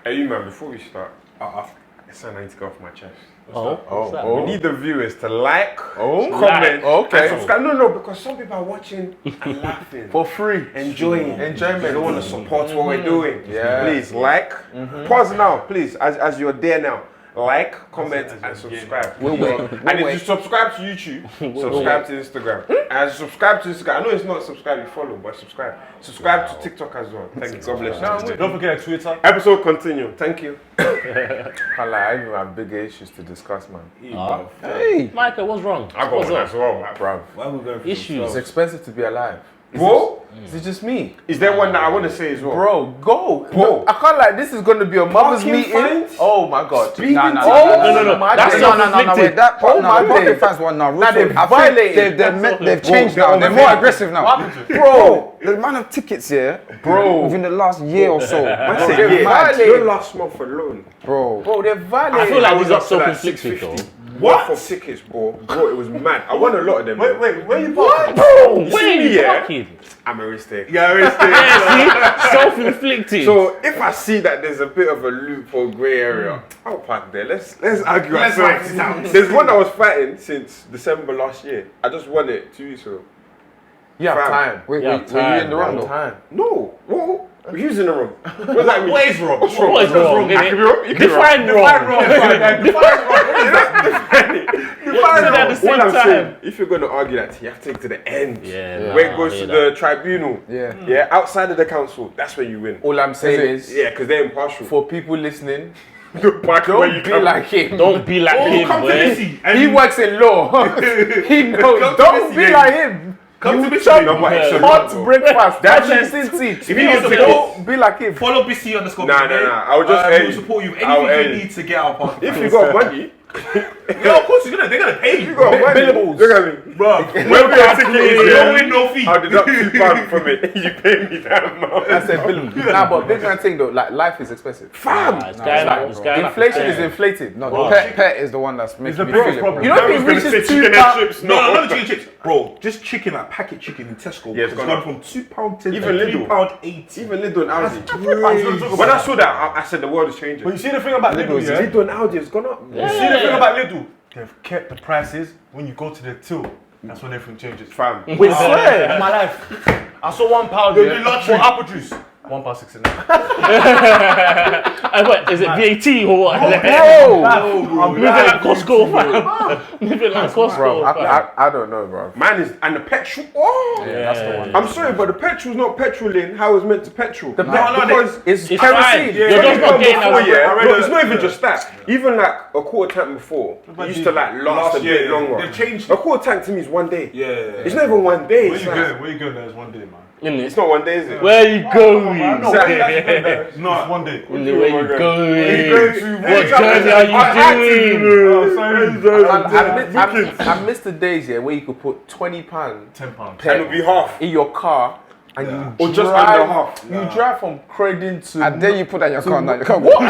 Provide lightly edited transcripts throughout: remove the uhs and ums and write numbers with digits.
Hey, you man, before we start, it's something I need to go off my chest. We need the viewers to like, comment, and subscribe. No, because some people are watching and laughing for free, enjoying. They don't want to support what we're doing. Yeah. Please like. Pause now, please. As you're there now. Like, comment, and subscribe. And if you subscribe to YouTube, subscribe to Instagram. And subscribe to Instagram. I know it's not subscribe, you follow, but subscribe. Subscribe to TikTok as well. Thank you. God bless you. Don't forget Twitter. Episode continue. Thank you. Can't lie, I even have bigger issues to discuss, man. Hey, Michael, what's wrong? I got one as well, man. Bruv. Why are we going through Issues. It's expensive to be alive. Bro, Is it just me? is there one that I want to say as well? Bro, go. Bro. No, I can't like this is going to be a mother's Parking meeting. fines? Oh my god. Speaking No. to- That's Wait, that Oh my parking days. fines one now. Now they've I think violated. they've changed now. They're more aggressive now. Bro, the amount of tickets here, Bro. within the last year or so. I Bro, said, they're yeah, mad. your last month alone. Bro, Bro, they're violated. I feel like was these are up to like self-inflicted though. 650. What? For tickets, bro. Bro, it was mad. I won a lot of them. Wait, where you parking? Bro, see where are me, you yeah? parking? I'm a mistake. Yeah, see? Self-inflicted. So if I see that there's a bit of a loophole grey area, I'll park there. Let's argue. Let's ourselves. fight it out. There's one I was fighting since December last year. I just won it 2 weeks ago. You have Fam. time. wait, Yeah, were you in the wrong though? Time. No. What? Who's in the room? What does that mean? What is wrong? What's wrong? What is wrong? I can be wrong. You can be Define wrong. wrong. Define At the wrong. same All I'm time. saying, if you're going to argue that, you have to take it to the end. Yeah, Where it goes I to hear the tribunal. Yeah. Outside of the council, that's where you win. All I'm saying is, Yeah, because they're impartial. for people listening, Back where you don't be come. like him. Don't be like him, Come to boy. Missy. He works in law. He knows. Come to Don't Missy, be baby. like him. Come to Missy. chop No, but it's a hot lot, breakfast. That's That's just- seat. If you need to Don't be like him. Follow BC underscore. Nah. I will just we'll end. support you. I'll Anything you end. need to get our parking. If you got money, yeah, of course they're gonna pay you. you got money. billables. Look at me. Bro, Wherever your ticket is, you don't yeah, win no fee. I'll deduct £2 from it. You pay me that amount. That's a bill. Nah, but big man thing though, like life is expensive. Fam. It's going up. It's going up. Inflation is inflated. No, Bro. pet is the one that's making me biggest feel it. problem. You know if I it was gonna reaches say chicken and £2, chips. No, not the chicken chips. Bro, just chicken, like packet chicken in Tesco. Yeah, it's it's gone gone up. from £2 to Even Lidl. £3.80. Even Lidl and Aldi. crazy. When I saw that, I said the world is changing. But you see the thing about Lidl, yeah? Lidl and Aldi has gone up. You see the thing about Lidl? They've kept the prices. When you go to the till, that's when everything changes. Fam. Wait, swear. In my life, I saw £1 You'll yeah, do lottery. for apple juice. £1.69. What, is it VAT or what? Bro, Moving like Costco, fam. Moving like bro, Costco, fam. I don't know, bro. Man is, and the petrol. Oh, Yeah, that's the one. I'm sorry, but the petrol's not petroling how it's meant to petrol. Because it's It's kerosene. fine. Yeah, You're just not before, getting out. yeah. No, it's not even just that. Even like a quarter tank before, it used to like last a bit longer. They've changed. A quarter tank to me is 1 day. Yeah. It's not even 1 day. Where It's, you like, going? Where you going? There's 1 day, man. it's not 1 day, is it? Where you going? No, it's 1 day. Where you going? going? What journey are you doing? I miss the days here where you could put £20 £10. And it'll be half. in your car and you Or just drive, under half. You drive from Croydon to. And then you put that in your car now. You can't, what?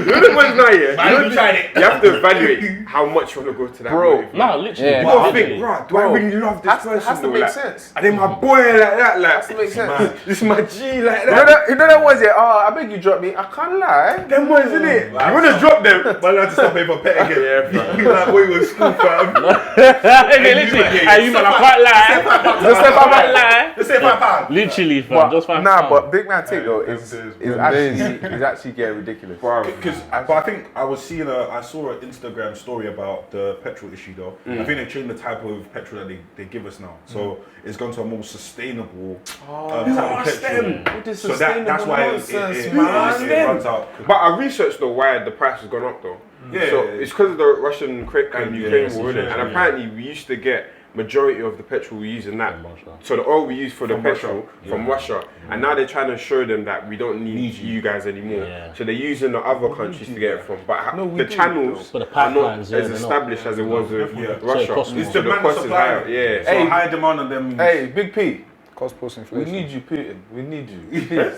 You know the ones now, yeah? Man, you tried it. You have to evaluate how much you want to go to that. Bro. motive. No, literally. Yeah. You gotta literally. think, right, do I really love this person? has to though? make Like, sense. And then my boy like that, like, Has to make sense. this is my G like You know that. that ones here? Oh, I beg you drop me. I can't lie. Them ones, isn't it? You wanna drop them? But I have to stop paying for pet again. Yeah, fam. Like, when you were in school, fam. Literally. Hey, you man, I can't lie. Just step I up. can't lie. Just say £5. Literally, fam. Just £5. Nah, but big man take though is Them actually getting ridiculous. But I think I was seeing I saw an Instagram story about the petrol issue though. I think they changed the type of petrol that they give us now. So it's gone to a more sustainable type of petrol. So that's why it runs out. But I researched though why the price has gone up though. Yeah. So it's because of the Russian and Ukraine war, innit? situation, And apparently we used to get majority of the petrol we use in that. So the oil we use for the petrol from Russia, and now they're trying to show them that we don't need you guys anymore. Yeah. So they're using the other countries to get it from. But the channels But the are not pipelines, yeah, as they're established as it was with Yeah. So it Russia. costs more. It's So demand and cost is supply. higher. Yeah. So Hey. high demand on them. Hey, Big P, Cost post we inflation. need you, Putin. We need you.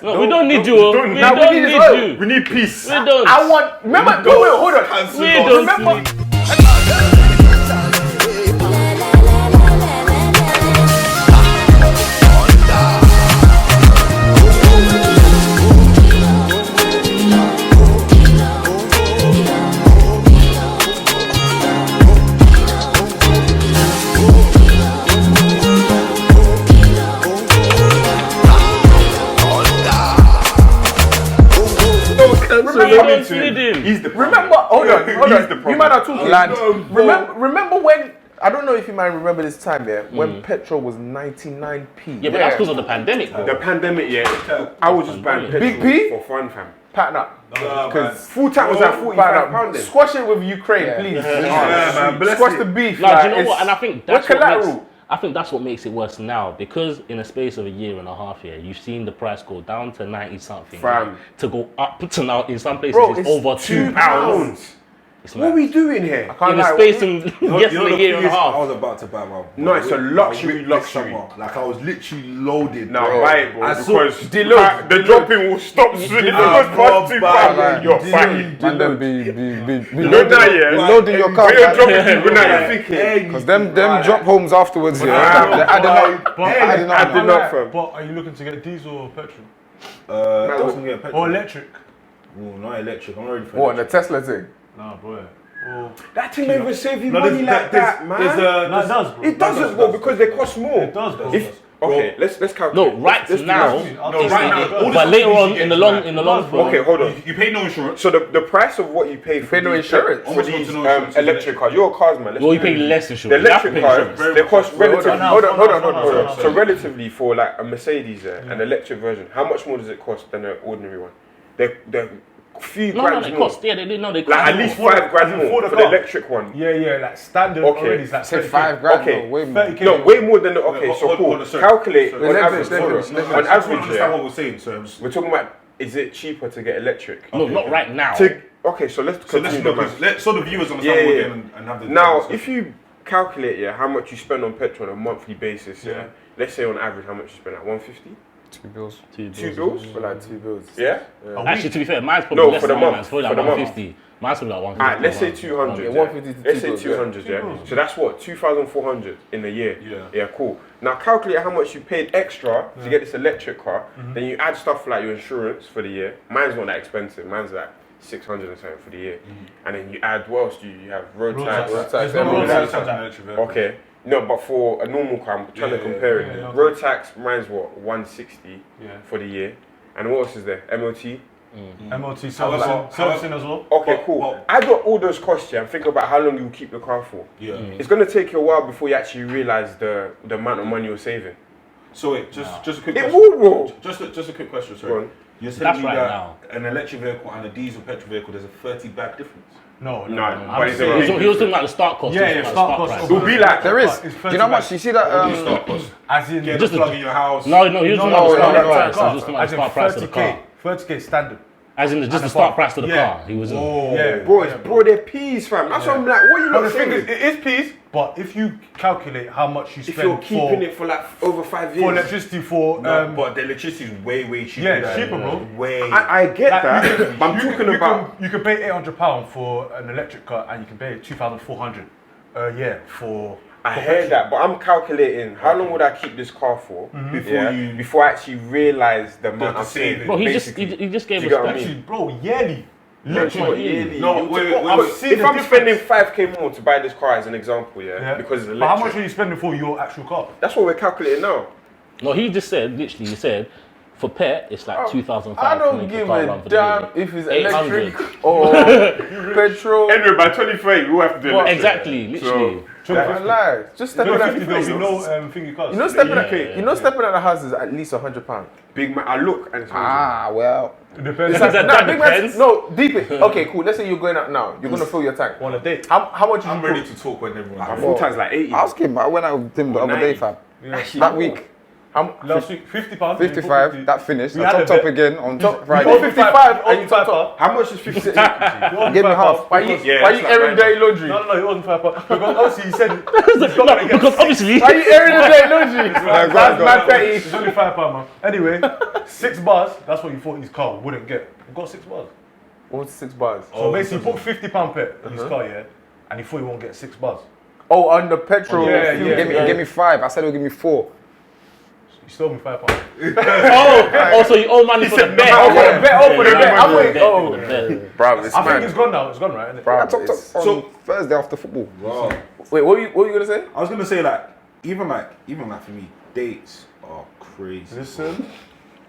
No, we don't need you. We Nah, don't we need need his oil. you. We need peace. We don't. I want. Remember? Wait, hold on. We don't Remember? need. don't slid him. He's the problem. Remember, hold on. He's the problem. You might not talk Lad. Remember when? I don't know if you might remember this time, when petrol was 99p. Yeah, but that's because of the pandemic, bro. The pandemic, I was just buying petrol Big P? for fun, fam. Pattern up. Because Full tank was at £45. Squash it with Ukraine, please. man, bless Squash it. the beef. No, do you know what? And I think that's we're what makes, collateral. I think that's what makes it worse now, because in a space of a year and a half here, you've seen the price go down to 90 something, Fam. to go up to now in some places Bro, it's it's over £2. It's What are we doing here? Can't in a lie, space in less than a year and a I half. was about to buy my. No, it's a luxury. Like I was literally loaded. Now bro. buy it, bro, I saw- because the dropping will stop soon. If it goes past £2, you're fine. Man, them be You know that, yeah? loading your car. When you're dropping, you're not thinking. Because them drop homes afterwards, they're adding up. But are you looking to get diesel or petrol? I was gonna get petrol. Or electric? Oh, not electric. I'm not ready for What, the electric. Tesla thing? Nah, boy. Or That thing don't even save you No, money like that, man. no, it does, bro. It doesn't, bro, because they cost more. It does, bro. Okay, let's calculate. No, right Let's do now, this. No, right now, all but the later stuff on you in the get long is run. Okay, hold on. You pay no insurance. So the price of what you pay for pay no these, insurance. for these Almost no insurance. electric cars, your cars, man. let's Well, you be pay real. less The insurance. You have to electric pay cars, insurance. they cost relatively. Hold on. So relatively for like a Mercedes, an electric version, how much more does it cost than an ordinary one? They're few No, grand they more. cost. Yeah, they cost. Like at least For the- £5 grand more for the for the car. electric one. Yeah, like standard Okay. already is like Say 30K. 5 grand, Okay. no, way more. 30K. No, way more than okay. Wait, So hold cool. on, sorry. Calculate Sorry. on Let average. me hold on. finish. On average, understand yeah, what we're saying. So we're talking about is it cheaper to get electric? No, not right now. Okay, so let's So let's continue. look. So the viewers understand Yeah, what we're yeah. doing and have the Now, discussion. if you calculate how much you spend on petrol on a monthly basis, Yeah. let's say on average how much you spend, like 150, 2 bills. two bills, For like 2 bills. yeah. Actually, to be fair, mine's probably No, less for the than month. mine's probably For like the month. 150. Mine's probably like 150. Alright, let's say 200. Yeah, Yeah. 150 to Let's 2 say bills, 200. Yeah. So that's what 2,400 in a year. Yeah. Yeah, cool. Now calculate how much you paid extra to get this electric car. Then you add stuff like your insurance for the year. Mine's not that expensive. Mine's like 600 and something for the year. And then you add what else do you have? Road tax. There's no road tax on that. electric vehicle. Okay. No, but for a normal car, I'm trying to Yeah, compare it. yeah, okay. Road tax, mine's what, 160 Yeah. for the year. And what else is there? MOT? MOT However- servicing as well. Okay, But- cool. but- I got all those costs here and think about how long you keep the car for. Yeah. It's going to take you a while before you actually realize the amount of money you're saving. So wait, just a quick It question. will, bro. Just a quick question, Go sorry. on. You're That's telling me right that now. an electric vehicle and a diesel petrol vehicle, there's a 30 bag difference. No, No, I'm but it's saying- a big He was talking about the start cost. Yeah, he was yeah, talking start about the cost. price. It'll be like There is. It's Do 30 you know how much? bags. You see that? Start cost. As in, Get Just the the- plug in your house. No, he was talking about the start no, price. He was car. talking about As the in start price of the 30K. car. 30K standard. As in just the And start above. price of the Yeah. car. He was in. Yeah. Bro, it's bro, they're peas, fam. That's what I'm like. What are you But not the thing saying? is, it is peas, but if you calculate how much you If spend you're keeping it for like over 5 years. for electricity for No, but the electricity is way cheaper. yeah, than- it's cheaper, bro. Way. I get Like, that, you can- but I'm you talking can- about. you can pay £800 for an electric car, and you can pay 2,400 a year for. I hear that, but I'm calculating how long would I keep this car for before I actually realize the amount I'm saving. Bro, he basically. just gave Do you us get what I that. mean? Actually, bro, yearly. Literally, Literally. yearly. No, wait, I've seen If the I'm difference. spending 5k more to buy this car as an example, Yeah. because it's But how much electric, are you spending for your actual car? that's what we're calculating now. No, he just said, literally, he said, for pet, it's like 2,500. I don't give a damn if it's electric or petrol. Anyway, by 2030, we'll have to do electric. Exactly, literally. Don't lie. Just stepping No, at 50, there'll be no thingy cars. You know, stepping Yeah. stepping at the house is at least £100. Big man, I look and it's well. It depends. It's like, That big man, depends. no, deep it. Okay, cool. Let's say you're going out now. You're gonna fill your tank. on a date. How much? I'm you ready put? to talk when everyone's my ready. full time's like 80. I was kidding, but I went out with him the other day, 90. fam. Yeah. That week. Last week, £50. 55. That finished. We I had topped a up bet. again on Top Friday. Friday. 55 and you topped up. How much is 50? Give me half. Why you Yeah, why you that's like airing mine. dirty laundry? No, it wasn't £5. Because obviously he said No, because obviously, Why you airing the dirty laundry? That's mad petty. it's only £5, man. Anyway, 6 bars. That's what you thought his car wouldn't get. It got 6 bars. What's 6 bars? So basically, he put £50 pet in his car, yeah, and he thought he won't get 6 bars. Oh, on the petrol. Yeah, he yeah, gave me, yeah. he gave me 5. I said he'll give me 4. He stole me £5. so you owe money for the bet. Oh, for the bet. Oh, for the Yeah, bet. I'm for the waiting. bet, Oh, for the bet. bro, it's I think mad. it's gone now. It's gone, right? Isn't it? Bro, I topped it's up on Thursday after football. Wow. Wait, what were you gonna say? I was gonna say even for me, dates are crazy. Listen.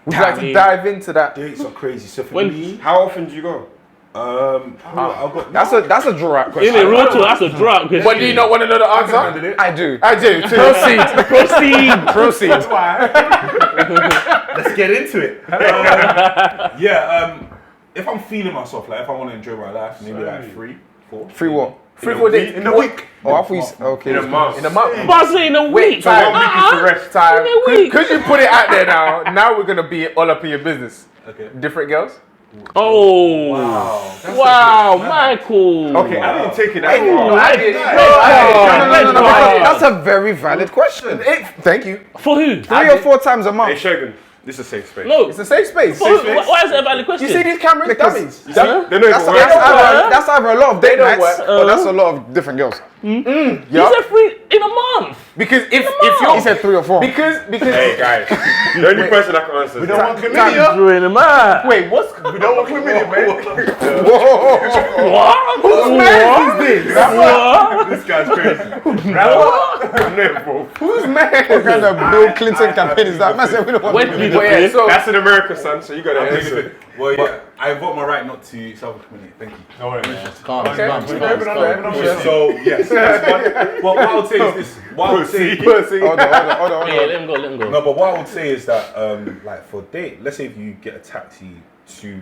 Would you like to dive into that? Dates are crazy. So for When- me, How often do you go? I've got That's a draw question. In a real talk, that's a drop. But do you not want to know the answer? handle it. I do. Proceed. Let's get into it. If I'm feeling myself, like if I want to enjoy my life, maybe like 3, 4. 3 what? 3-4 days in a week. Oh, I thought you okay. In a month. In a month. But in a week. So 1 week is the rest. time. In a week. Could you put it out there now? Now we're gonna be all up in your business. Okay. Different girls? Oh. Wow, Michael. Okay, I didn't take it that No, far. I didn't. No. That's a very valid question. Thank you. For who? 3 or 4 times a Hey, month. Shogun, this is a safe space. No. It's a safe space. For who? Why is it a valid question? You see these cameras? Dummies. They don't even That's work. either a lot of date nights work. or that's a lot of different girls. You said 3 in a month. Because if you're... He said 3 or 4. Because... Hey, guys. The only person that can answer is don't want chlamydia. Doing a man. Wait, what's... We don't want chlamydia, man. What? Whose man is this? What? This guy's crazy. I'm not involved. Whose man? What kind of Bill Clinton campaign is that? Man said we don't want When to did do you it. do So... That's in America, son, so you gotta answer. Well, yeah, I vote my right not to self-incriminate. Thank you. No worries, man. Calm, Okay. calm, Moving calm, on. calm. So, yes, that's one. Well, what I would say is this. What I would say... Hold on. Yeah, let him go. No, but what I would say is that, like for date, let's say if you get a taxi to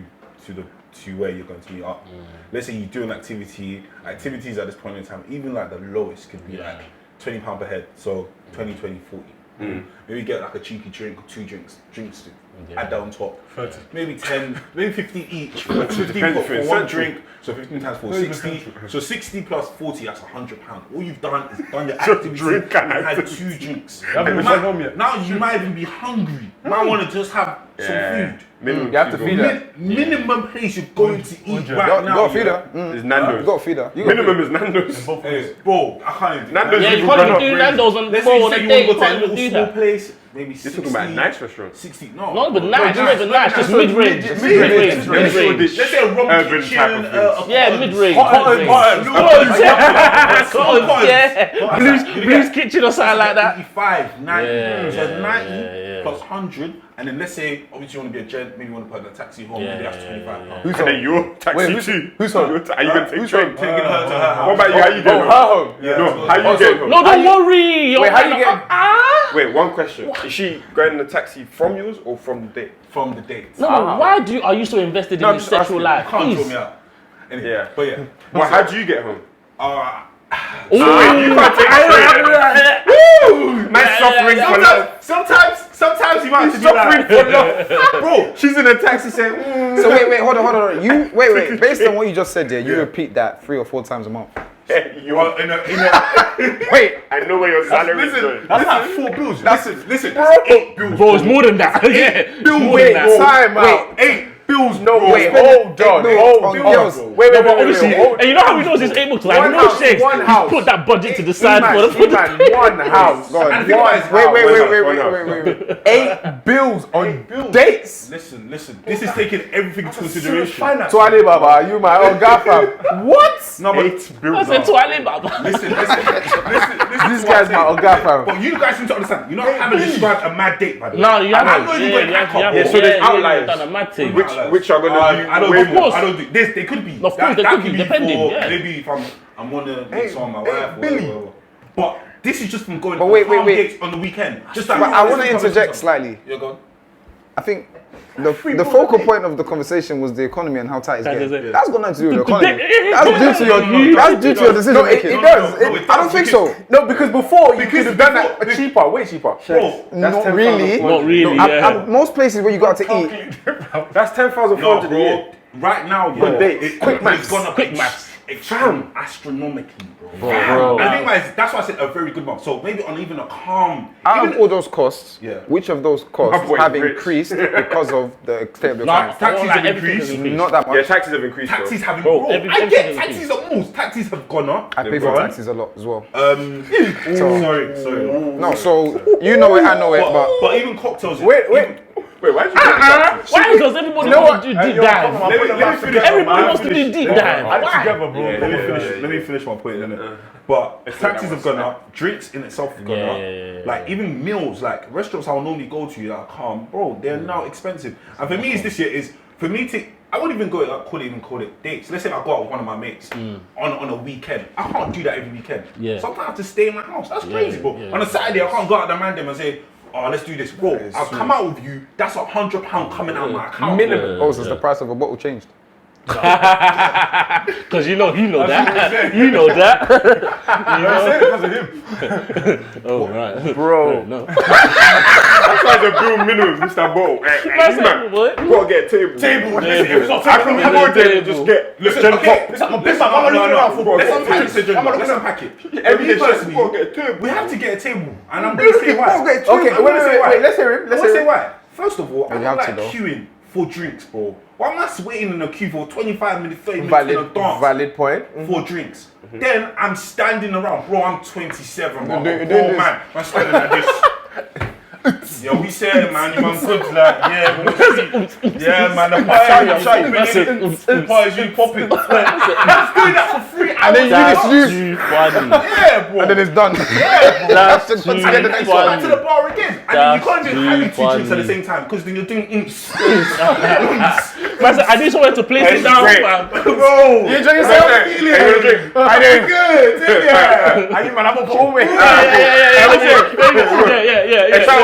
where you're going to meet up. Let's say you do an activity. Activities at this point in time, even like the lowest could be like £20 per head. So 20, 40. Maybe get like a cheeky drink or 2 drinks to add that on top. 30. Maybe 10, maybe 15 each. 15 depends for if it's 1 central. drink. So 15 times 4, 60. So 60 plus 40, that's £100. All you've done is done your activity drink and and had 2 drinks. haven't been sent home yet. Now you might even be hungry. Might want to just have some food. Minimum You have to feed her. Minimum place you're going to eat You right You now. gotta feed her. Is You Nando's. gotta feed her. Minimum is Nando's. Hey, bro, I can't even. Nando's Yeah, you even can't gone even up. do Nando's on Let's the say phone on you a date. want to go to a Can't little even do small that. place, maybe You're 60. talking about a nice restaurant. 60, No, but nice, not even nice, just mid-range. Let's Mid-range. say a rum urban kitchen, type of place. Yeah, mid-range. Cotton, Blues Kitchen or something like that. 85, 90. Yeah, So yeah, 90 yeah. plus 100, and then let's say, obviously, you want to be a gent, maybe you want to put in a taxi home, maybe that's £25. And then your taxi too. Who's home? Are you gonna take train? Taking her to her house. What about you? How you getting Her home? home. No, how you getting home? No, don't worry. Wait, how you get? Wait, one question. Is she going in the taxi from yours or from the date? From the date. No, but why are you so invested in No, his just sexual asking. life? Can't throw Please. me out. Anyway, Yeah. but yeah. Well, how do you get home? Ooh. You can't take train. Woo! Nice suffering for love. Sometimes you might have to be Suffering like, for love. Bro, she's in a taxi saying, So wait, hold on. You wait. Based on what you just said there, you repeat that 3 or 4 times a month. hey, you well, want, in a Wait, I know where your salary is going. that's like 4 bills. Listen, that's 8 bills. Bro, it's more than that. Yeah. Bills, More than that. time out. 8 bills. No, bro. wait, hold on. Girls. Wait, No, but obviously, and you know how he knows he's able to, like, One no house, shakes. one He's house. put that budget to the side for the one house. And the thing about it is, Wait. 8 bills on dates. Listen. This is taking everything into consideration. Twali Baba, you my own gaffer. What? No, but 8 bills. I said toilet, Baba. listen. This guy's my own gaffer. But you guys need to understand. You're not having described a mad date, by the way. No, you I'm haven't. not even Yeah, going you to haven't. back Yeah, up. so there's outliers. Done a mad thing. Which are going to be I don't way do. more. I don't do. They could be. Of course, they that could be, depending, for yeah. Maybe if I'm on the next on my wife. Billy. Whatever. But this is just from going. But wait. dates on the weekend. Just like But I want to interject slightly. You're gone. I think the focal point of the conversation was the economy and how tight it's That's getting. it. That's got nothing to do with the The- economy. That's due to your decision making. it does. I don't think so. No, because before you could have done that cheaper, way cheaper. Bro, Not really. Not really, yeah. Most places where you go out to eat, That's 10,400 no, a year. bro. Right now, Good dates. Quick maths. Quick maths. Astronomically, bro. Bro. I think that's why I said a very good month. So maybe on even a calm. out of all those costs, Yeah. which of those costs My boy have rich. increased because of the state of the Nah, economy? Taxis like have everything has increased. increased. Not that much. Yeah, taxes have increased. Taxis though. have Bro, bro, I everything get has taxis are almost. Taxis have gone up. I pay for taxes a lot as well. Sorry. No, so you know it, I know it, but But even cocktails. Wait, why did you get taxes? Why? Because everybody wants to do deep dive. Let me finish. Everybody wants to do deep dive. Why? Together, bro. Let me finish my point, innit? But taxis have gone up, drinks in itself have gone up. Like even meals, like restaurants I'll normally go to that are calm, bro, they're now expensive. And for me, it's this year is for me to I wouldn't even call it dates. Let's say I go out with one of my mates on a weekend. I can't do that every weekend. Yeah. Sometimes I have to stay in my house. That's crazy, bro. yeah. On a Saturday, I can't go out to man them and say, oh, let's do this. Bro, I'll come out with you. That's £100 coming out of my account. Minimum. Oh, so the price of a bottle changed. Because you know that. You know that. I said it because of him. Oh, right. Bro. No. That's why the bill minimum, Mr. Bo. Hey, man, What? you gotta get a table. It's not I can have a table, just get. Listen, okay, let's Let's unpack it. Every Me day, personally, you gotta get a table. we have to get a table, and I'm gonna say why. Okay, wait, let's hear him. Let's say why. First of all, I you don't have to, like though. queuing for drinks, bro. Why am I waiting in a queue for 25 minutes, 30 minutes in a dance Valid point. for drinks? Then I'm standing around, bro. I'm 27, bro. I'm Do a this. grown man. I'm standing like this. Yo, we said, man, you man good, like, yeah, bro. Yeah, man, the party's really popping. That's doing that for free. And then That's you just too funny. Yeah, bro. and then it's done. Yeah, bro. That's Just too put together the next Go one. back to the bar again. And then you can't do having two drinks at the same time because then you're doing imps. Man said, I just wanted to place it down, fam. Bro. You enjoy yourself? I did good. Yeah. And you man, I'm a pull me.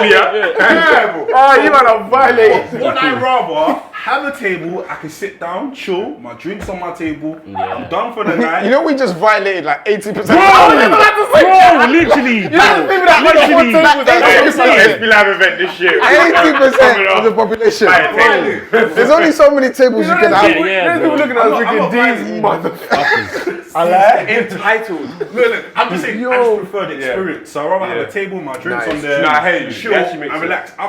Yeah, bro. Oh, you man are violating. Would I rather have a table, I can sit down, chill, my drinks on my table, I'm done for the night. You know we just violated like 80%. Bro, literally. Let's be live event this year. 80% of the population. There's only so many tables you can have. Yeah, People bro. looking at us I'm thinking, not these motherfuckers. Entitled. Look, I'm just saying, I just prefer the experience. So I'd rather have Yeah. a table, my drinks Nice. on there, Nah, I hear you. chill, It actually makes and relax. I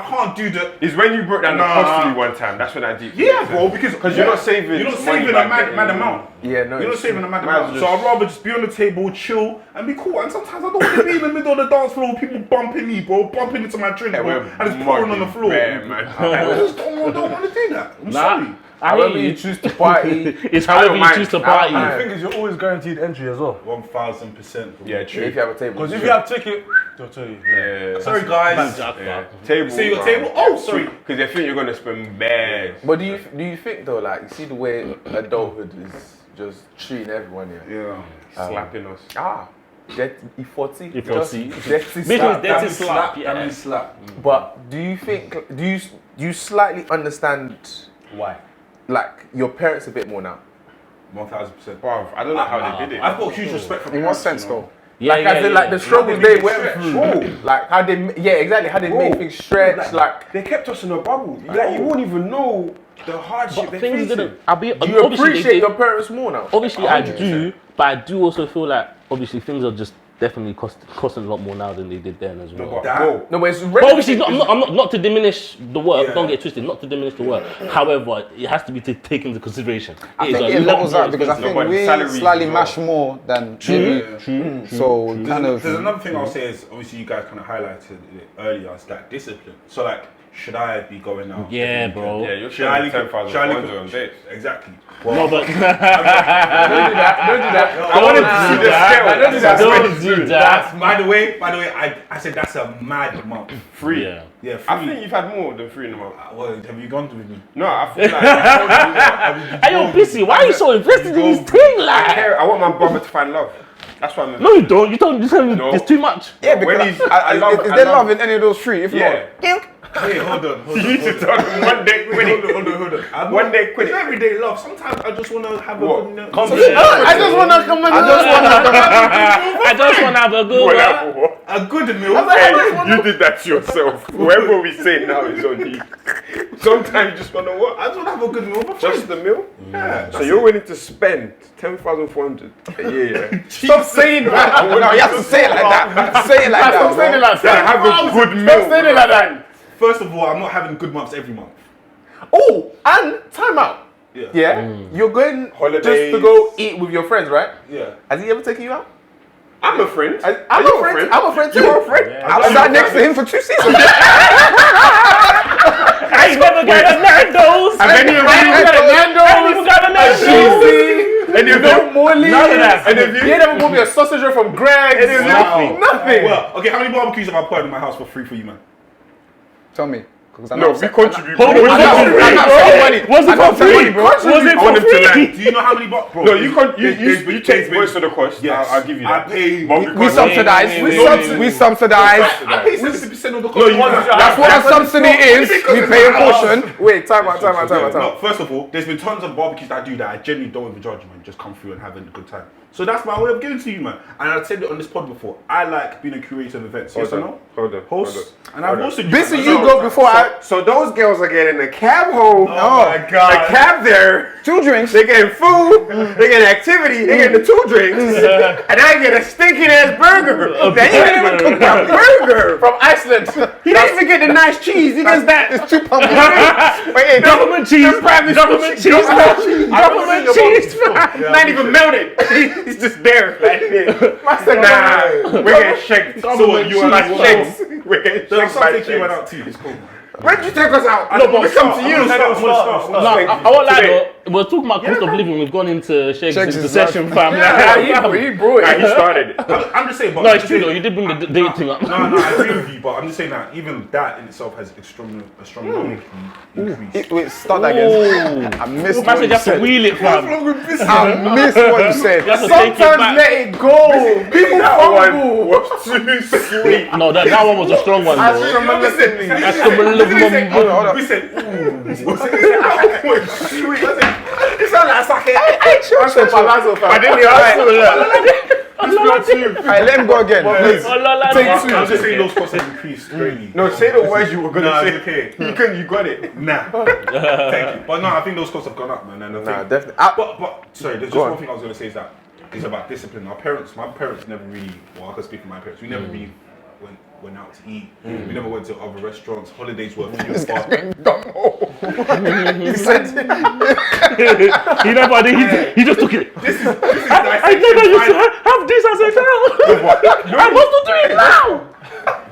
can't do the. It's when you broke down the Nah. hostelry one time. That's when I deep. Yeah, bro, because you're not saving. You're not money saving a back mad then. amount. Yeah, no. You're not it's saving a mad Might as amount. well So just- I'd rather just be on the table, chill, and be cool. And sometimes I don't want to be in the middle of the dance floor with people bumping me, bro, bumping into my drink, bro, we're and just pouring on the floor. mugging, man. I just don't want to do that. I'm sorry. However you choose to party. It's however you mind. choose to I party. don't The mind. thing is, you're always guaranteed entry as well. 1000%. Yeah, true. If you have a table. Because if you have ticket, they'll tell you. Yeah. Sorry, guys. Yeah. Table. See your table? Oh, sorry. Because they think you're gonna spend bags. But do you think though, like, you see the way adulthood is just treating everyone here? Yeah. Slapping us. E40. E40. Just dirty Because slap. dirty slap. That Yeah. means slap. But do you think, do you slightly understand, Why? like, your parents a bit more now? 1000%. Bruv, I don't know how they did it. I've got huge respect for In what parents, sense you know. though? Yeah, Like, as in, like, the struggles How they they make went it through. stretch. Like, how they, yeah, exactly, how they made things stretch, like. They kept us in a bubble. Like you won't even know the hardship But they're things facing. didn't. I'll be. Do you Obviously, they appreciate did. your parents more now? Obviously, I 100%. do, but I do also feel like obviously things are just definitely costing a lot more now than they did then as well. That- No, but it's But obviously, I'm not to diminish the work. Yeah. Don't get twisted. Not to diminish the work. However, it has to be taken into consideration. I is think a it lot levels more out because I expensive. think but we salaries slightly as well. mash more than True. maybe. So kind of. There's another thing I'll say is obviously you guys kind of highlighted it earlier. It's that discipline. So like, should I be going out? Yeah, every bro. weekend? Yeah, you're Should I spending look at 10,000 on dates. Exactly. No, but Don't do that. I wanted to see the scale. Don't do that. don't do that. That's by the way, I said that's a mad month. Free. Yeah. Yeah, I free. think you've had more than 3 in a month. Well, have you gone with me? No, I feel like Hey, yo, busy. Why are you so invested in this thing, I like? care. I want my brother to find love. That's why I'm. No, you don't. You don't. You tell me No. it's too much. Yeah, When because he's- I love- is I there love- love in any of those three? If Yeah. Hey, hold on. You should talk one day quitting. Hold on. One day quitting. It's everyday love. Sometimes I just want to have a What? good I just want to come and I just want to have a good one. Whatever. a good meal. Hey, you did that to yourself. Whoever we say now is on you. Sometimes you just want to what? I just want to have a good meal. But Just the meal? yeah. So you're willing to spend 10,400 a year? Stop saying that. No, you have to say it like that. Say it like that. Stop saying it like To have a good meal. Stop saying it like that. First of all, I'm not having good months every month. Oh, and time out. Yeah. Yeah, you're going Holidays. just to go eat with your friends, right? Yeah. Has he ever taken you out? I'm a friend. I'm Are you a friend. I'm a friend too. You're a friend. I sat next to him for 2 seasons. I ain't never got a Nando's. Have any of I ain't you? got a Nando's. I ain't even got a Nando's. Any of you? Molly. None of that. Any of You you? ain't never bought me a sausage roll from Greg's. Nothing. Nothing. Well, okay, how many barbecues have I put in my house for free for you, man? Tell me. No, we contribute. Hold on, was it for free? Was it for free? Do you know how many bucks, bro? No, you take most of the cost. Yes. I'll give you that. I pay. We subsidize. We subsidize. I pay 70% of the cost. That's what a subsidy is. We pay a portion. Wait, time out. No, first of all, there's been tons of barbecues that I do that I genuinely don't even judge, man. Just come through and have a good time. So that's my way of giving to you, man. And I've said it on this pod before. I like being a curator of events. Yes or no? Hold on. Host. And I've hosted you. Basically, you go before I. So those girls are getting a cab home. Oh my God. A cab there. 2 drinks. They getting food. They getting activity. They getting the 2 drinks. And I get a stinking ass burger. They didn't even cook that burger From Iceland. He didn't even get the nice cheese. He gets that. It's £2. Wait, Government cheese. Government cheese. Government cheese. Not even melted. He's just there. Like this. Nah, we're getting shanked. So you are like Shakes. We're getting There's shanked by something you went shakes. out to. It's cool. Where'd you take us out? No, but we come to you. No, I won't lie though. We're talking about cost of living. We've gone into Shakes' intercession, fam. He brought it. He started it. I'm just saying, but No, it's true though. You did bring the date thing up. No, I agree with you, but I'm just saying that even that in itself has a strong increase. Wait, start that again. I missed Man what said you you have to said. wheel it, fam. I missed what you said. You have to take it Sometimes back. let it go. People fumble. was too sweet. No, that one was a strong one I though. still remember listening. That's the Hold on. We said, It sounded like sake. I said Palazzo, fam. I didn't Alright, let him go again, please. I'm just saying those costs have increased greatly. No, say the words you were gonna Nah, say. it's okay. You got it. Nah. Thank you. But no, I think those costs have gone up, man. And I Nah, think, definitely. but sorry, there's just Go on. one thing I was gonna say is that it's about discipline. My parents never really, well, I can speak for my parents. We never really went out to eat. We never went to other restaurants. Holidays were few and far. He said, He never did. He just took it. This is I never used to have this as a girl. I want to do it now.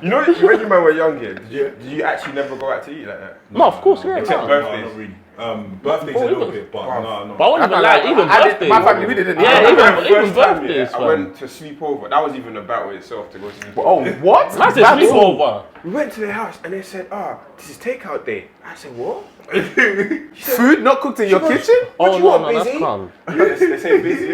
You know, when you were young, did you actually never go out to eat like that? No, of course, yeah. Except no. birthdays. not really. Birthdays a little bit, but no. But I wouldn't even lie, even birthdays. my family, we didn't. Yeah, even First time, birthdays, I fam. went to sleep over. That was even a battle itself to go sleep over. Oh, what? That's a sleepover. We went to their house and they said, this is takeout day. I said, what? Food not cooked in your kitchen? Oh, you no, want, no, that's busy? calm. Yes, they say busy.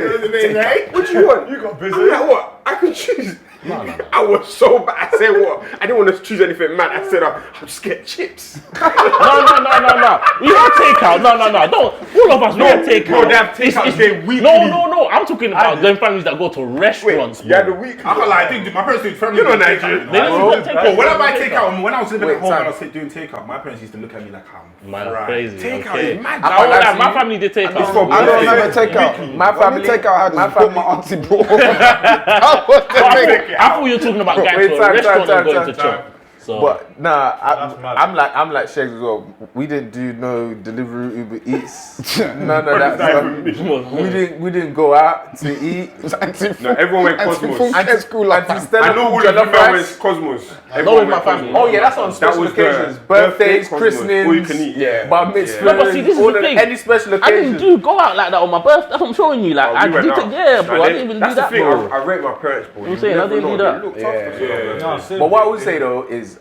What you want? You got busy. I'm like, what? I could choose. No. I was so bad. I said what? I didn't want to choose anything mad. I said I'll just get chips. No. We had takeout. No. Don't. All of us, we had takeout. No, they have takeout day weekly. No. I'm talking about them families that go to restaurants. Yeah, the week. I can't lie, I think my parents did family. You know did Nigerian. takeout, They you know. don't even take But when I takeout. buy takeout, when I was living Wait, at home and I time. was doing takeout, my parents used to look at me like I'm Man, right. crazy. Takeout Okay. is mad. I won't lie, my family did takeout. It's for I don't birthdays. remember takeout. My family Takeout had my to support my family. auntie, bro. I thought you were talking about going to a restaurant and going to chop. So, But nah, That's mad. I'm like Shakes as well. We didn't do no delivery Uber Eats. None of that stuff. We didn't go out to eat. No, everyone went Cosmos. I know all of you man went Cosmos. Not with my family. Oh yeah, that's on special was the occasions. Birthdays, Cosmos, christenings, all you can eat. yeah, bar mitzvahs, No, but see, this is all the thing. any special I didn't occasions. do go out like that on my birthday. That's what I'm showing you. Like, Oh, I we went did out. yeah, bro. I didn't even do That's that, the thing. bro. I rate my parents, bro. I'm saying, I didn't do that. Yeah. But what I would say though is,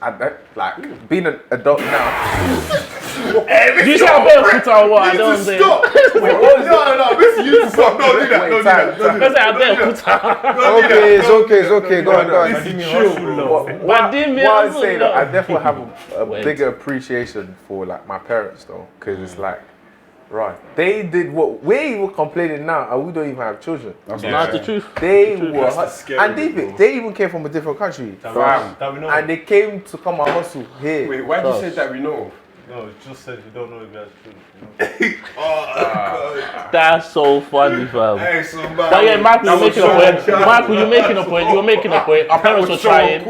like being an adult now. Do you say I'm better put or what? I don't understand. No, this is you to stop. Don't do that. Don't do that. Let's say I better put Okay, it's okay. Go on. What I say though, I though. definitely have a Wait. bigger appreciation for like my parents though, because it's like, right, they did what we were complaining now, and we don't even have children. That's the truth. They were, That's the scary and bit, they even came from a different country, That we know. and they came to come and hustle here. Wait, why did you say that we know? No, it just says you don't know if that's true. That's so funny, fam. Hey, so bad. But yeah, Michael, you're making a point. Michael, you're making a point. You're making a point. Our parents were trying.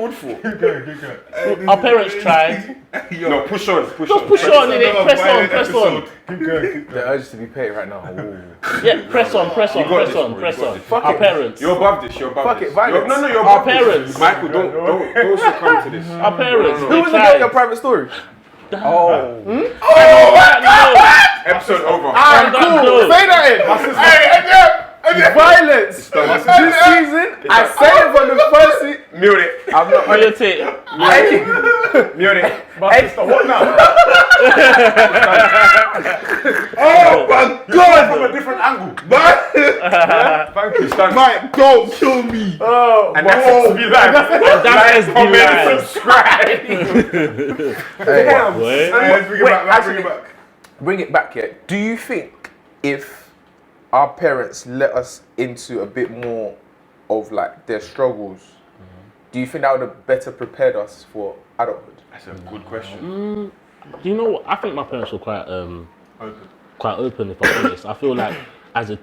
Our parents tried. No, push on. Just push on, innit? Press on. The urge to be paid right now. Ooh. Yeah, press on. Our parents. You're above this. You're above Fuck this. it, violence. No, you're Our above this. parents. Michael, don't succumb to this. Our parents. Who was the girl in your private story? Episode over. Alright, cool. Say that in. Violence. This season, I said it from the first season. Mute it. I'm not on it. What now? Oh my God! From a different angle. Thank you, Stan. Mike, don't kill me. Oh, And that's SB Live. That's Comment, subscribe. Damn. Let's bring it back. Bring it back here. Do you think if our parents let us into a bit more of like their struggles, do you think that would have better prepared us for adulthood? That's a good question. Do you know what? I think my parents were quite open, if I'm honest. I feel like as a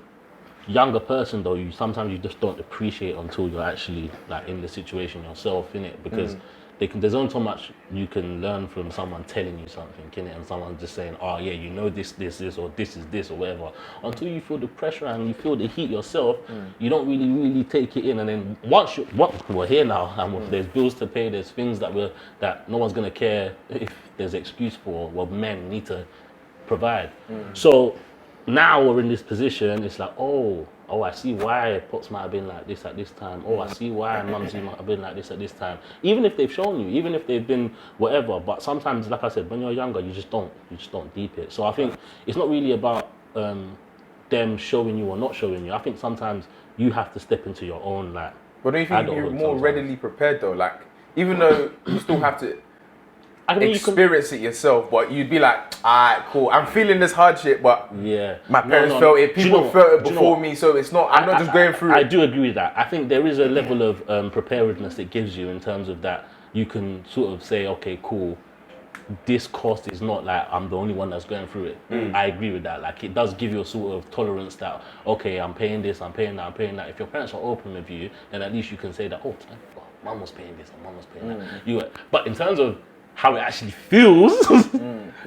younger person though, sometimes you just don't appreciate until you're actually like in the situation yourself, innit? Because there's only so much you can learn from someone telling you something, innit? And someone just saying, oh yeah, you know this, or this is this, or whatever. Until you feel the pressure and you feel the heat yourself, you don't really take it in. And then once we're here now, and there's bills to pay, there's things that no one's gonna care if there's an excuse for. Well, men need to provide. So now we're in this position. It's like, oh, I see why Pops might have been like this at this time. Oh, I see why Mumsy might have been like this at this time. Even if they've shown you, even if they've been whatever. But sometimes, like I said, when you're younger, you just don't deep it. So I think it's not really about them showing you or not showing you. I think sometimes you have to step into your own like. But don't you think you're more readily prepared though? Like, even though you still have to experience it yourself, but you'd be like, alright, cool. I'm feeling this hardship, but my parents felt it. People felt it before me, so it's not. I'm not just going through it. I do agree with that. I think there is a level of preparedness it gives you in terms of that you can sort of say, okay, cool. This cost is not like I'm the only one that's going through it. I agree with that. Like it does give you a sort of tolerance that okay, I'm paying this, I'm paying that, I'm paying that. If your parents are open with you, then at least you can say that mum was paying this and mum was paying that. But in terms of how it actually feels,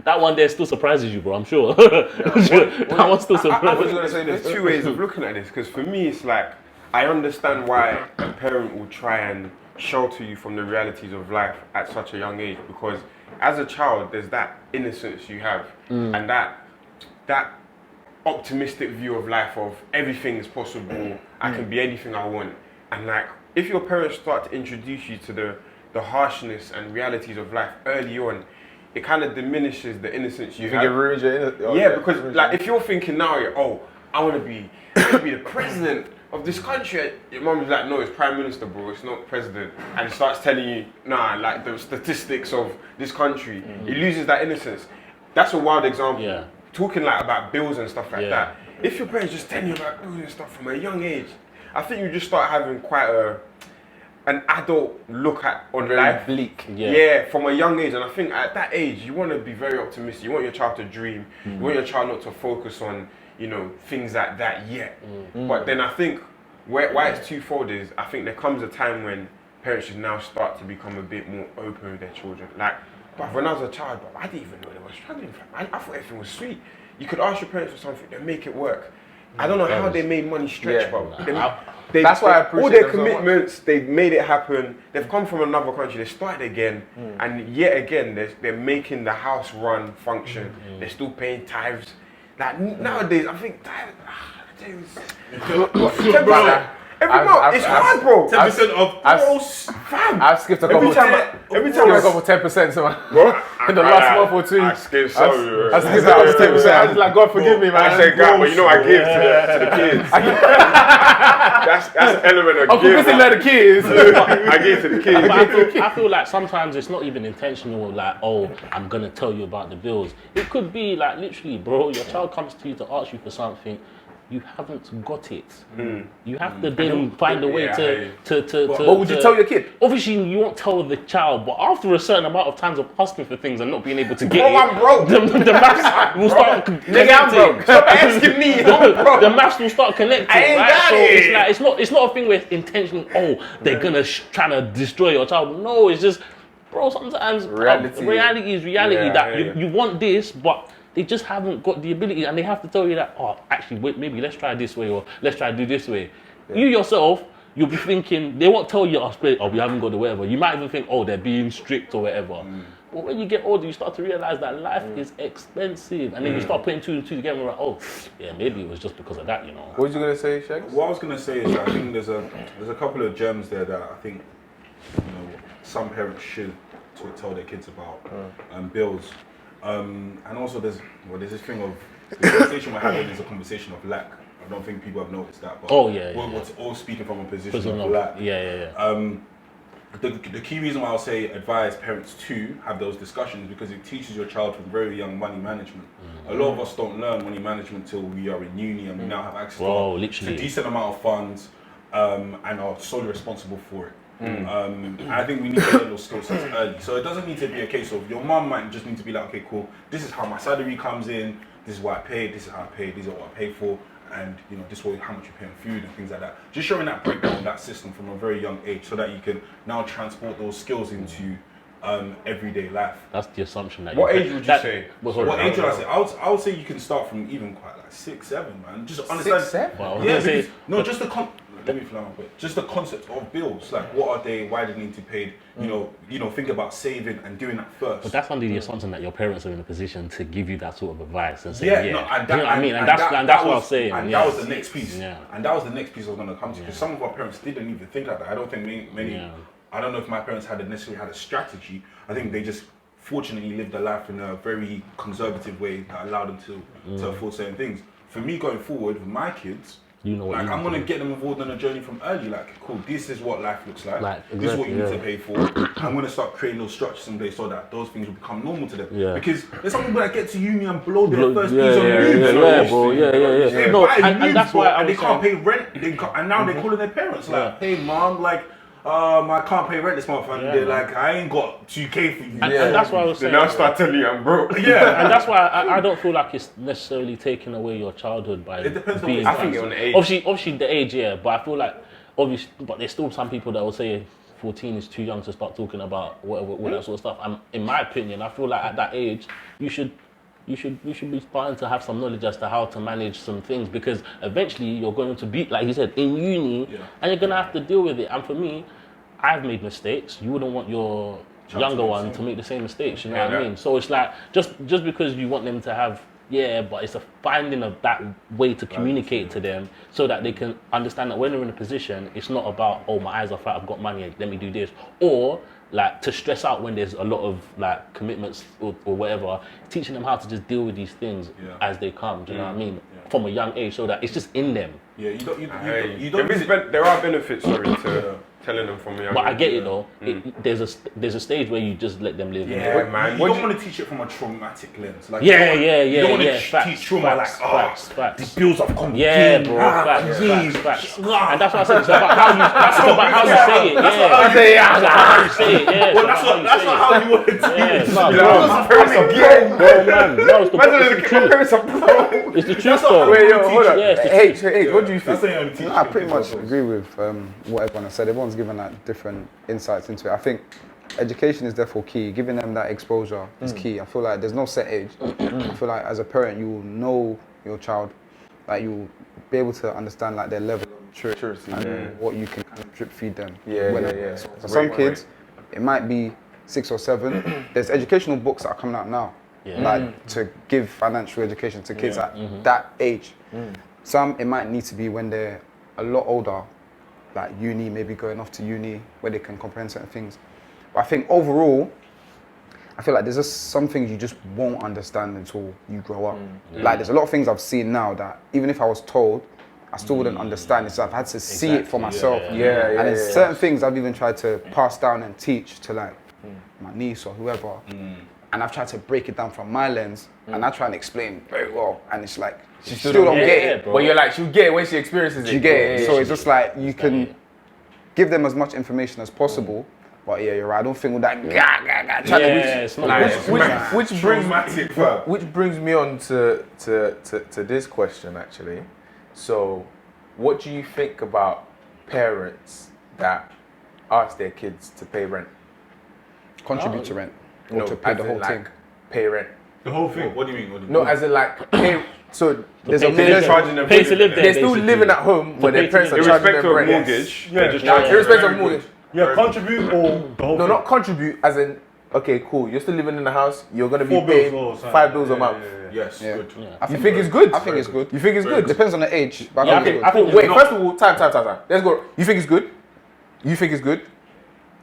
that one there still surprises you, bro. I'm sure. That one still surprises. I was gonna say there's two ways of looking at this because for me it's like I understand why a parent will try and shelter you from the realities of life at such a young age because as a child there's that innocence you have and that optimistic view of life of everything is possible. I can be anything I want, and like if your parents start to introduce you to the harshness and realities of life early on, it kind of diminishes the innocence you have. Think it ruins your innocence? Yeah, because like if you're thinking now, I want to be the president of this country. Your mum's like, no, it's prime minister, bro. It's not president. And it starts telling you, nah, like the statistics of this country. It loses that innocence. That's a wild example. Yeah. Talking like about bills and stuff like that. If your parents just tell you about bills and stuff from a young age, I think you just start having quite an adult look on life. Bleak. Yeah, from a young age. And I think at that age, you want to be very optimistic. You want your child to dream. You want your child not to focus on, things like that yet. But then I think why it's twofold is I think there comes a time when parents should now start to become a bit more open with their children. Like, but when I was a child, I didn't even know they were struggling. I thought everything was sweet. You could ask your parents for something, they'll make it work. I don't know how they made money stretch, but that's why I appreciate all their commitments. They've made it happen. They've come from another country. They started again, and yet again, they're making the house run function. They're still paying tithes. Like nowadays, I think tithes. Every month, it's hard, bro. 10% of gross, fam. I've skipped a couple. Every time I got 10%, so in the last month or two. I skipped some. I skipped that was 10%. I was like, God forgive me, man. I said, God, but I give to the kids. That's an element of Uncle Bissy let the kids. I give to the kids. I feel like sometimes it's not even intentional. Like, oh, I'm gonna tell you about the bills. It could be like literally, bro. Your child comes to you to ask you for something. You haven't got it. You have to then find a way to. What would you tell your kid? Obviously, you won't tell the child, but after a certain amount of times of asking for things and not being able to get it, I'm broke. The maths will start connecting. I'm broke. Stop asking me. I'm broke. The maths will start connecting. I ain't right? got So it. it's not a thing where it's intentionally. Oh, they're gonna try to destroy your child. No, it's just, bro. Sometimes reality is reality. You want this, but they just haven't got the ability, and they have to tell you that, oh, actually, wait, maybe let's try this way, or let's try to do this way. You yourself, you'll be thinking, they won't tell you, we haven't got the whatever. You might even think, oh, they're being strict or whatever. But when you get older, you start to realize that life is expensive, and then you start putting two and two together, and we're like, oh, yeah, maybe it was just because of that, What was you gonna say, Shags? What I was gonna say is that I think there's a couple of gems there that I think some parents should tell their kids about bills. And also there's this thing of the conversation we're having is a conversation of lack. I don't think people have noticed that, but we're all speaking from a position of lack. The key reason why I'll say advise parents to have those discussions is because it teaches your child from very young money management. A lot of us don't learn money management till we are in uni and we now have access to a decent amount of funds and are solely responsible for it. And I think we need to learn those skill sets early. So it doesn't need to be a case of your mom might just need to be like, okay, cool, this is how my salary comes in, this is what I pay, this is how I pay, these are what I pay for, and this is how much you pay on food and things like that. Just showing that breakdown, that system from a very young age, so that you can now transport those skills into everyday life. That's the assumption that. What age would you say? What age would I say? I would say you can start from even quite like 6, 7, man. Just understand. 6, 7? Well, Yeah, because, no, just the let me flow a bit. Just the concept of bills, like what are they? Why do they need to be paid? Think about saving and doing that first. But that's under the assumption that your parents are in a position to give you that sort of advice and say, and that's what I was saying. And that was the next piece. And that was the next piece I was going to come to, because some of our parents didn't even think like that. I don't think many. I don't know if my parents necessarily had a strategy. I think they just fortunately lived their life in a very conservative way that allowed them to afford certain things. For me, going forward with my kids, I'm gonna get them involved on a journey from early. Like, cool, this is what life looks like. This is what you need to pay for. I'm gonna start creating those structures someday so that those things will become normal to them. Because there's some people that get to uni and blow their first piece of moves. And that's why. And they can't pay rent. And now they're calling their parents like, "Hey, mom, like." I can't pay rent this month, and they're like, I ain't got 2K for you. And that's why I was saying. They now start telling you I'm broke. And that's why I don't feel like it's necessarily taking away your childhood by. It depends being I think on the age. Obviously the age, but I feel like but there's still some people that will say 14 is too young to start talking about whatever, all that sort of stuff. And in my opinion, I feel like at that age, you should be starting to have some knowledge as to how to manage some things, because eventually you're going to be, like you said, in uni, and you're going to have to deal with it. And for me, I've made mistakes. You wouldn't want your younger one to make the same mistakes, you know what I mean? So it's like, just because you want them to have, but it's a finding of that way to communicate to them so that they can understand that when they're in a position, it's not about, oh, my eyes are fat, I've got money, let me do this. Or like to stress out when there's a lot of like commitments or whatever, teaching them how to just deal with these things as they come, do you know what I mean? From a young age, so that it's just in them. You don't there are benefits, to telling them from a young age. But I get it though. There's a stage where you just let them live. Man. You don't want to teach it from a traumatic lens. Like, you don't want to teach trauma facts. The bills have come. Yeah, bro. Facts. And that's what I said. It's about how you say it. That's how you say it. Well, that's not how you want to teach it. It's the truth though. Wait, hold on. Hey, what do you think? I pretty much agree with what everyone has said. Everyone's given like different insights into it. I think education is therefore key. Giving them that exposure is key. I feel like there's no set age. I feel like as a parent, you will know your child, like you will be able to understand like their level of maturity and what you can kind of drip feed them. So for some kids, it might be 6 or 7. There's educational books that are coming out now. Like to give financial education to kids at that age. Some it might need to be when they're a lot older, like uni, maybe going off to uni where they can comprehend certain things. But I think overall, I feel like there's just some things you just won't understand until you grow up. Like there's a lot of things I've seen now that even if I was told, I still wouldn't understand it. So I've had to see it for myself. And there's certain things I've even tried to pass down and teach to like my niece or whoever. And I've tried to break it down from my lens, and I try and explain very well, and it's like she still don't get it. But you're like, she'll get it when she experiences it. You get it. So it's just like you can give them as much information as possible. But you're right. I don't think with that which brings me on to this question actually. So, what do you think about parents that ask their kids to pay rent? Contribute to rent. Or to pay the whole thing. Pay rent. The whole thing? What do you mean? No, as in like pay. So there's charging them. Pay to live there. They're still living at home where their parents are charging them rent. Mortgage. Irrespective of mortgage. Yeah, contribute or the whole No, thing? not contribute. As in, okay, cool. You're still living in the house. You're gonna be paying 5 bills a month. Yes. Good. You think it's good? I think it's good. You think it's good? Depends on the age. But Yeah, I think I think Wait, first of all, time. Let's go. You think it's good? You think it's good?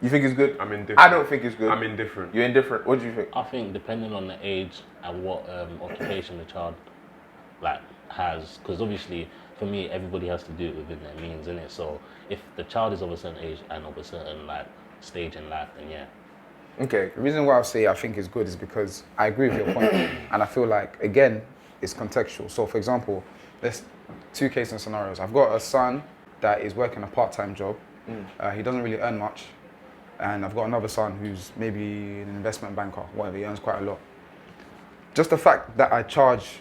You think it's good? I'm indifferent. I don't think it's good. I'm indifferent. You're indifferent. What do you think? I think depending on the age and what occupation the child like has, because obviously for me everybody has to do it within their means, innit? So if the child is of a certain age and of a certain like stage in life, then yeah. Okay. The reason why I say I think it's good is because I agree with your point, and I feel like again it's contextual. So for example, there's two case and scenarios. I've got a son that is working a part-time job. He doesn't really earn much, and I've got another son who's maybe an investment banker, whatever. He earns quite a lot. Just the fact that I charge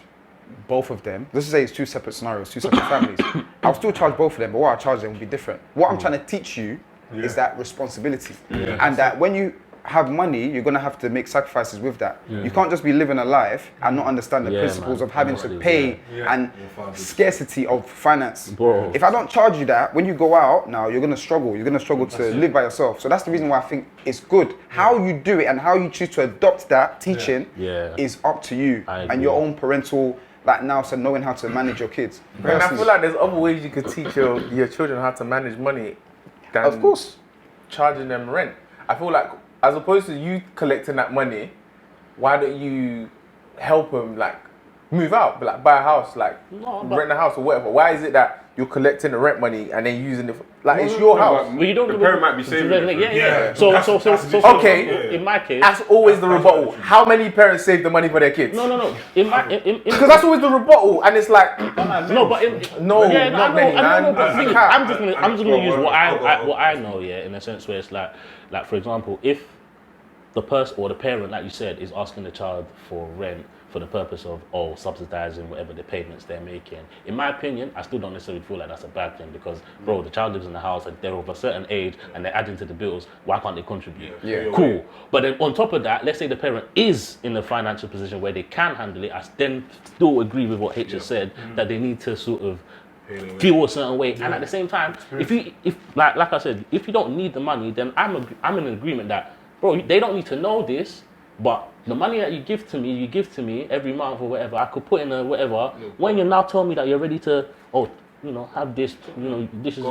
both of them, let's just say it's two separate scenarios, two separate families. I'll still charge both of them, but what I charge them will be different. What I'm trying to teach you is that responsibility, and that when you have money, you're gonna have to make sacrifices with that. You can't just be living a life and not understand the principles of having to pay and scarcity of finance. Bro. If I don't charge you that, when you go out now, you're gonna struggle. You're gonna struggle to live by yourself. So that's the reason why I think it's good. How you do it and how you choose to adopt that teaching is up to you and your own parental, like now, so knowing how to manage your kids. And I feel like there's other ways you could teach your children how to manage money than of course charging them rent. I feel like as opposed to you collecting that money, why don't you help them like move out, like buy a house, like rent a house or whatever? Why is it that you're collecting the rent money and then using it like it's your house? Well, you don't. The parent might be saving it. Yeah. So okay. In my case, that's always the rebuttal. How many parents save the money for their kids? No. Because that's always the rebuttal, and it's like not many. I'm just gonna use what I know, in a sense where it's like for example, if the person or the parent, like you said, is asking the child for rent for the purpose of subsidizing whatever the payments they're making. In my opinion, I still don't necessarily feel like that's a bad thing because, bro, the child lives in the house and they're of a certain age and they're adding to the bills. Why can't they contribute? Yeah. Cool. But then on top of that, let's say the parent is in a financial position where they can handle it. I then still agree with what H has said that they need to sort of feel a certain way, and at the same time, if like I said, if you don't need the money, then I'm in agreement that, bro, they don't need to know this. But the money that you give to me every month or whatever, I could put in a whatever. When you now tell me that you're ready to, have this, this is.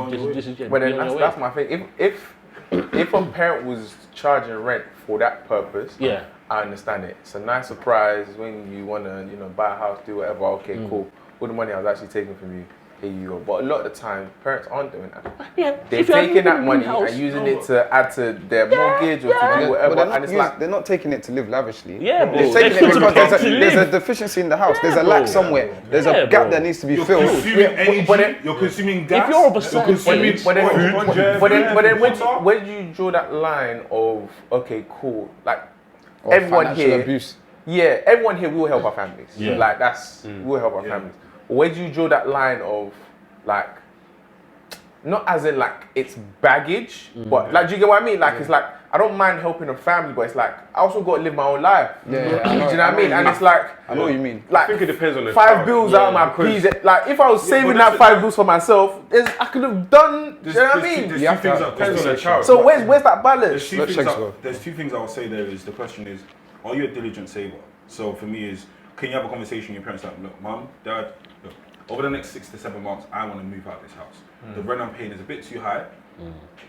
But then that's my thing. If a parent was charging rent for that purpose, I understand it. It's a nice surprise when you wanna, buy a house, do whatever. Okay, cool. All the money I was actually taking from you. Here you go. But a lot of the time, parents aren't doing that. Yeah, they're taking that money and using it to add to their mortgage or to do whatever. And it's like they're not taking it to live lavishly. Yeah, they're taking it because there's a deficiency in the house. There's a lack somewhere. There's a gap that needs to be filled. You're consuming gas. If you're of a certain age, but then where do you draw that line of okay, cool, like everyone here, abuse. Yeah, everyone here will help our families. Yeah. Like we'll help our families. Where do you draw that line of, like, not as in like it's baggage, but like, do you get what I mean? Like, it's like I don't mind helping a family, but it's like I also got to live my own life. Do you know what I mean? And it's like I know what you mean. Like, I think it depends on the 5 bills out of my peas. Like, if I was saving that 5 bills for myself, I could have done. Do you know what I mean? There's two things that depends on the child. So where's that balance? There's two things I would say there is. The question is, are you a diligent saver? So for me is, can you have a conversation with your parents like, look, mum, dad, look, over the next 6 to 7 months, I want to move out of this house. The rent I'm paying is a bit too high.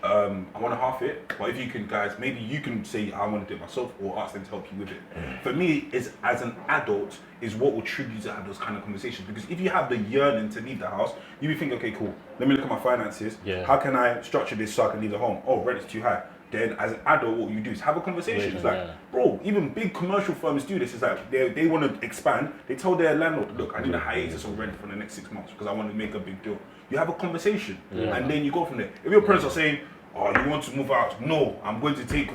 I want to half it, but if you can, guys, maybe you can say I want to do it myself or ask them to help you with it. For me, is as an adult, is what will trigger you to have those kind of conversations. Because if you have the yearning to leave the house, you will think, okay, cool, let me look at my finances. How can I structure this so I can leave the home? Oh, rent is too high. Then as an adult, what you do is have a conversation. It's like, bro, even big commercial firms do this. It's like they want to expand. They tell their landlord, look, I need a hiatus on rent for the next 6 months because I want to make a big deal. You have a conversation, and then you go from there. If your parents are saying, oh, you want to move out? No, I'm going to take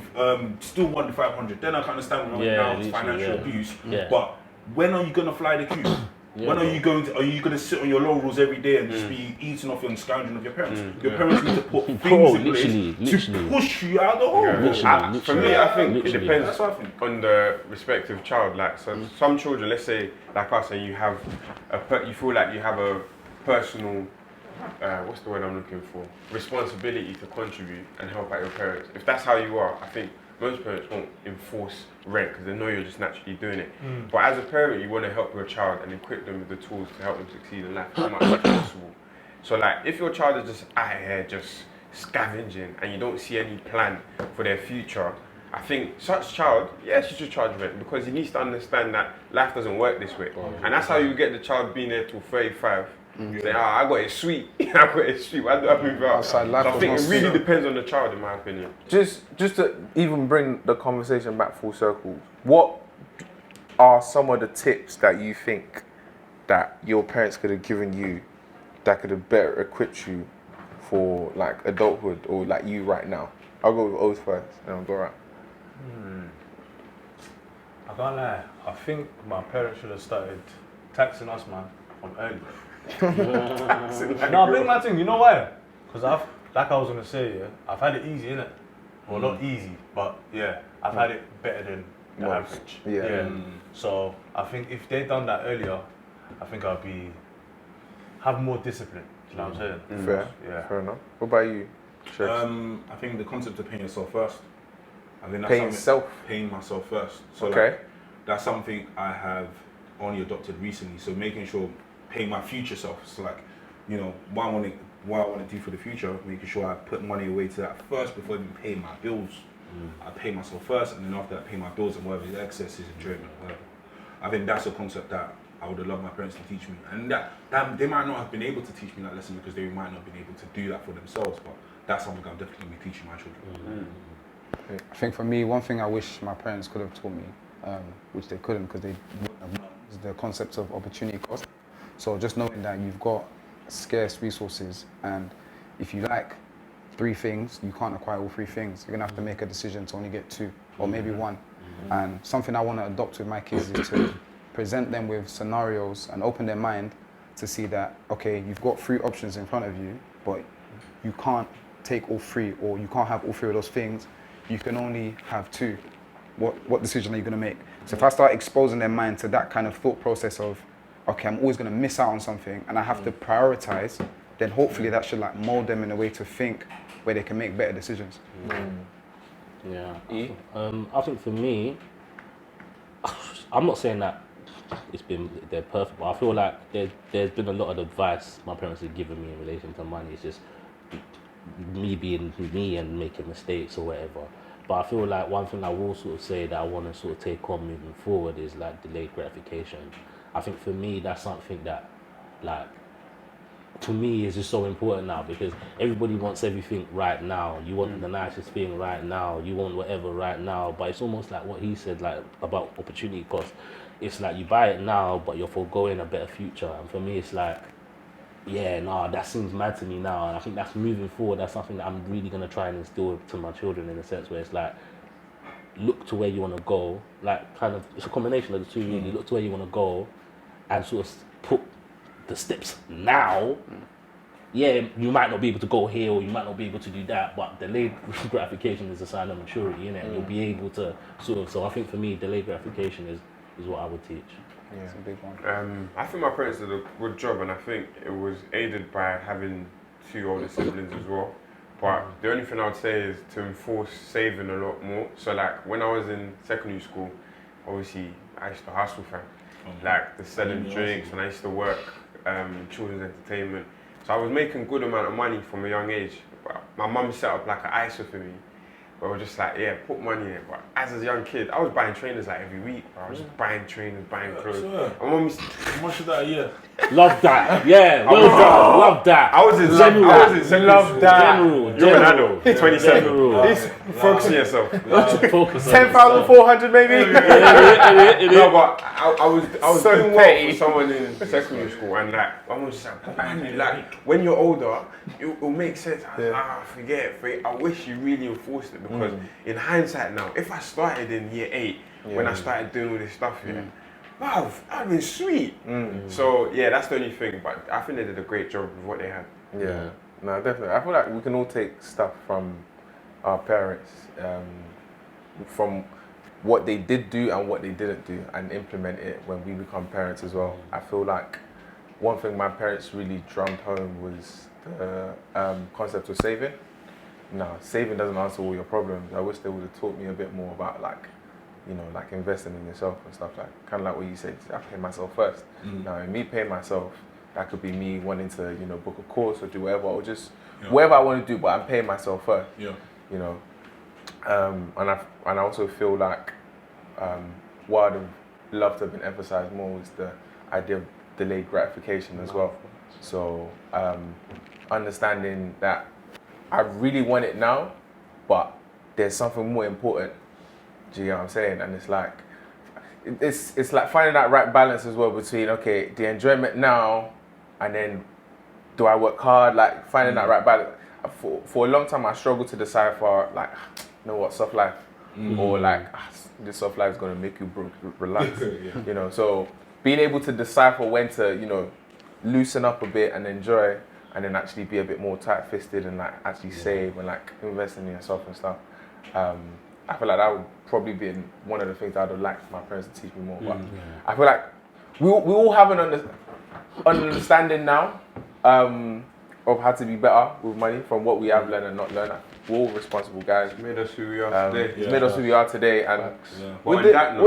still want the 500. Then I can understand when now it's financial abuse. But when are you gonna fly the coop? When are you going to sit on your laurels every day and just be eating off and scoundering of your parents? Your parents need to put things in place to push you out of the home. For me, I think it depends on the respective child. Like, so some children, let's say like us, and you have you feel like you have a personal, what's the word I'm looking for? Responsibility to contribute and help out your parents. If that's how you are, I think most parents won't enforce rent because they know you're just naturally doing it. But as a parent, you want to help your child and equip them with the tools to help them succeed in life as much as possible. So like, if your child is just out here just scavenging and you don't see any plan for their future, I think such child, yes, you should charge rent because he needs to understand that life doesn't work this way. And that's how you get the child being there till 35. Saying, I got it sweet. I got it sweet. Why do I move out? Outside life, so I think it really depends on the child, in my opinion. Just to even bring the conversation back full circle, what are some of the tips that you think that your parents could have given you that could have better equipped you for like adulthood or like you right now? I'll go with O's first and I'll go around. I can't lie. I think my parents should have started taxing us, man, from early. No, big man thing. You know why? Because like I was gonna say, yeah, I've had it easy, innit? Well, not easy, but yeah, I've had it better than the average. Yeah. So I think if they'd done that earlier, I think I'd have more discipline. You know what I'm saying? Fair. Yeah. Fair enough. What about you? I think the concept of paying yourself first. I think that's paying myself first. So like, that's something I have only adopted recently. So making sure paying my future self. So like, you know, what I want to do for the future, making sure I put money away to that first before even paying my bills. I pay myself first, and then after that, pay my bills and whatever the excess is enjoyment, whatever. I think that's a concept that I would have loved my parents to teach me, and that they might not have been able to teach me that lesson because they might not have been able to do that for themselves. But that's something I'm definitely going to be teaching my children. I think for me, one thing I wish my parents could have taught me, which they couldn't because they wouldn't have known, is the concept of opportunity cost. So just knowing that you've got scarce resources, and if you like 3 things, you can't acquire all 3 things. You're gonna have to make a decision to only get 2 or maybe 1. And something I want to adopt with my kids is to present them with scenarios and open their mind to see that, okay, you've got 3 options in front of you, but you can't take all 3, or you can't have all 3 of those things. You can only have 2. What decision are you gonna make? So if I start exposing their mind to that kind of thought process of, okay, I'm always gonna miss out on something and I have to prioritize, then hopefully that should like mold them in a way to think where they can make better decisions. Yeah. I think for me, I'm not saying that they're perfect, but I feel like there's been a lot of advice my parents have given me in relation to money. It's just me being me and making mistakes or whatever. But I feel like one thing I will sort of say that I want to sort of take on moving forward is like delayed gratification. I think for me that's something that, like, to me is just so important now because everybody wants everything right now. You want the nicest thing right now. You want whatever right now. But it's almost like what he said, like about opportunity cost. It's like you buy it now, but you're foregoing a better future. And for me, it's like, yeah, nah, that seems mad to me now. And I think that's moving forward. That's something that I'm really gonna try and instill to my children in a sense where it's like, look to where you want to go. Like, kind of, it's a combination of the 2 really. Look to where you want to go, and sort of put the steps now. Yeah, you might not be able to go here or you might not be able to do that, but delayed gratification is a sign of maturity, innit? You'll be able to sort of, so I think for me, delayed gratification is what I would teach. Yeah, it's a big one. I think my parents did a good job, and I think it was aided by having 2 older siblings as well. But the only thing I would say is to enforce saving a lot more. So like when I was in secondary school, obviously I used to hustle, fam. Like the selling drinks, and I used to work children's entertainment. So I was making good amount of money from a young age. But my mum set up like an ISA for me. But I was just like, yeah, put money in it. But as a young kid, I was buying trainers like every week. Bro. I was just buying trainers, buying clothes. My mum used to... How much is that a year? Love that. Yeah, well done. Love that. I was in General. love that. General. You're an adult. 27. Please focus on yourself. Focus on 10,400 maybe? No, but I was So doing well for someone in secondary school, and like I was just like, man, like when you're older, it'll make sense. I was like, forget it. I wish you really enforced it because in hindsight now, if I started in year 8 when I started doing all this stuff, wow, that'd been sweet. So yeah, that's the only thing. But I think they did a great job with what they had. Yeah, no, definitely. I feel like we can all take stuff from our parents, from what they did do and what they didn't do, and implement it when we become parents as well. I feel like one thing my parents really drummed home was the concept of saving. No, saving doesn't answer all your problems. I wish they would have taught me a bit more about like, you know, like investing in yourself and stuff, like kind of like what you said, I pay myself first. Now, in me paying myself, That could be me wanting to, you know, book a course or do whatever, or just whatever I want to do, but I'm paying myself first. Yeah. You know, and I also feel like what I'd have loved to have been emphasized more was the idea of delayed gratification as well. So understanding that I really want it now, but there's something more important. Do you know what I'm saying? And it's like finding that right balance as well between, okay, the enjoyment now, and then do I work hard? Like finding that right balance. For a long time, I struggled to decipher, like, you know what, soft life, or like, this soft life is gonna make you broke. Relax, you know. So being able to decipher when to, you know, loosen up a bit and enjoy, and then actually be a bit more tight-fisted and like actually save and like invest in yourself and stuff. I feel like that would probably be one of the things I'd have liked my parents to teach me more. But I feel like we all have an understanding now of how to be better with money from what we have learned and not learned. We're all responsible guys. It's made us who we are today. It's made us who we are today, and But on that note,